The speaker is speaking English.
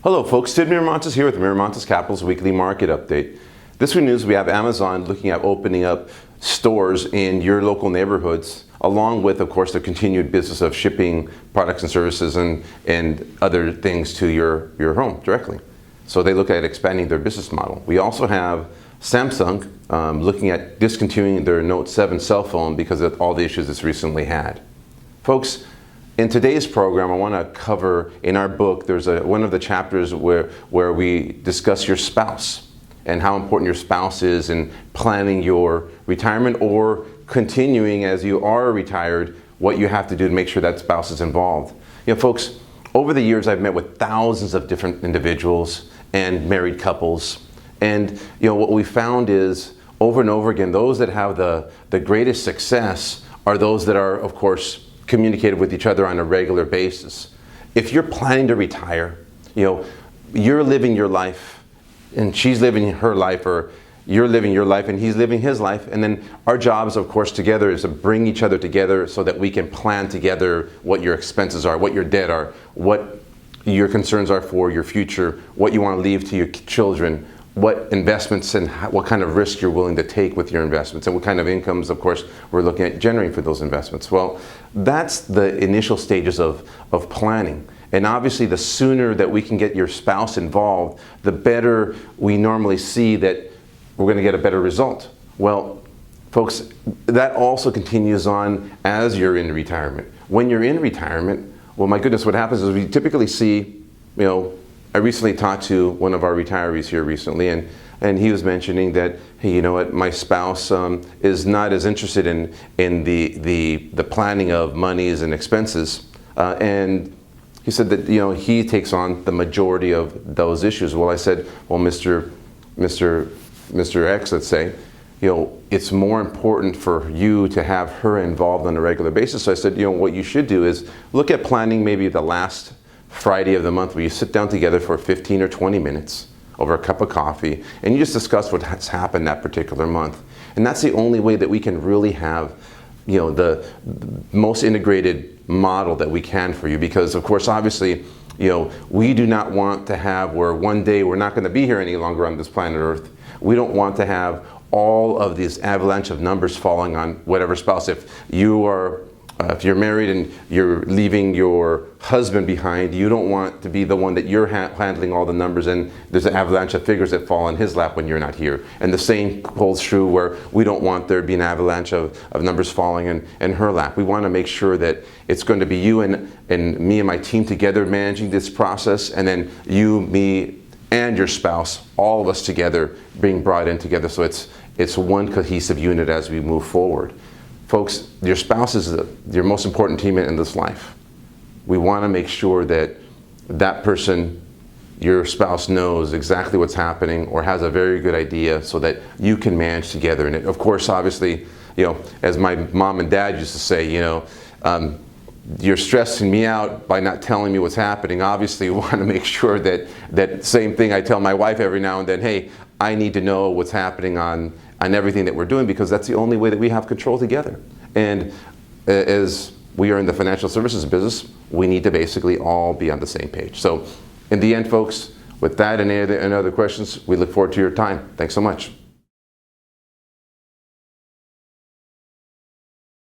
Hello folks, Sid Miramontes here with Miramontes Capital's weekly market update. This week news, we have Amazon looking at opening up stores in your local neighborhoods, along with, of course, the continued business of shipping products and services and other things to your home directly. So they look at expanding their business model. We also have Samsung looking at discontinuing their Note 7 cell phone because of all the issues it's recently had. Folks, in today's program, I want to cover, in our book, there's one of the chapters where we discuss your spouse and how important your spouse is in planning your retirement or continuing as you are retired, what you have to do to make sure that spouse is involved. You know, folks, over the years, I've met with thousands of different individuals and married couples. And you know, what we found is over and over again, those that have the greatest success are those that are, of course, communicated with each other on a regular basis. If you're planning to retire, you know, you're living your life and she's living her life, or you're living your life and he's living his life, and then our jobs, of course, together is to bring each other together so that we can plan together what your expenses are, what your debt are, what your concerns are for your future, what you want to leave to your children, what investments and what kind of risk you're willing to take with your investments, and what kind of incomes, of course, we're looking at generating for those investments. Well, that's the initial stages of planning. And obviously, the sooner that we can get your spouse involved, the better we normally see that we're going to get a better result. Well, folks, that also continues on as you're in retirement. When you're in retirement, well, my goodness, what happens is we typically see, you know, I recently talked to one of our retirees here recently, and he was mentioning that, hey, you know what, my spouse is not as interested in the planning of monies and expenses, and he said that, you know, he takes on the majority of those issues. Well, I said, well, Mr. X, let's say, you know, it's more important for you to have her involved on a regular basis. So I said, you know, what you should do is look at planning maybe the last Friday of the month where you sit down together for 15 or 20 minutes over a cup of coffee and you just discuss what has happened that particular month. And that's the only way that we can really have, you know, the most integrated model that we can for you, because of course, obviously, you know, we do not want to have where one day we're not going to be here any longer on this planet Earth. We don't want to have all of this avalanche of numbers falling on whatever spouse. If you're married and you're leaving your husband behind, you don't want to be the one that you're handling all the numbers, and there's an avalanche of figures that fall on his lap when you're not here. And the same holds true where we don't want there to be an avalanche of numbers falling in her lap. We want to make sure that it's going to be you and me and my team together managing this process, and then you, me, and your spouse, all of us together being brought in together, so it's one cohesive unit as we move forward. Folks, your spouse is your most important teammate in this life. We want to make sure that that person, your spouse, knows exactly what's happening or has a very good idea so that you can manage together. And of course, obviously, you know, as my mom and dad used to say, you know, you're stressing me out by not telling me what's happening. Obviously, we want to make sure that same thing I tell my wife every now and then, hey, I need to know what's happening on everything that we're doing, because that's the only way that we have control together. And as we are in the financial services business, we need to basically all be on the same page. So in the end, folks, with that and any other questions, we look forward to your time. Thanks so much.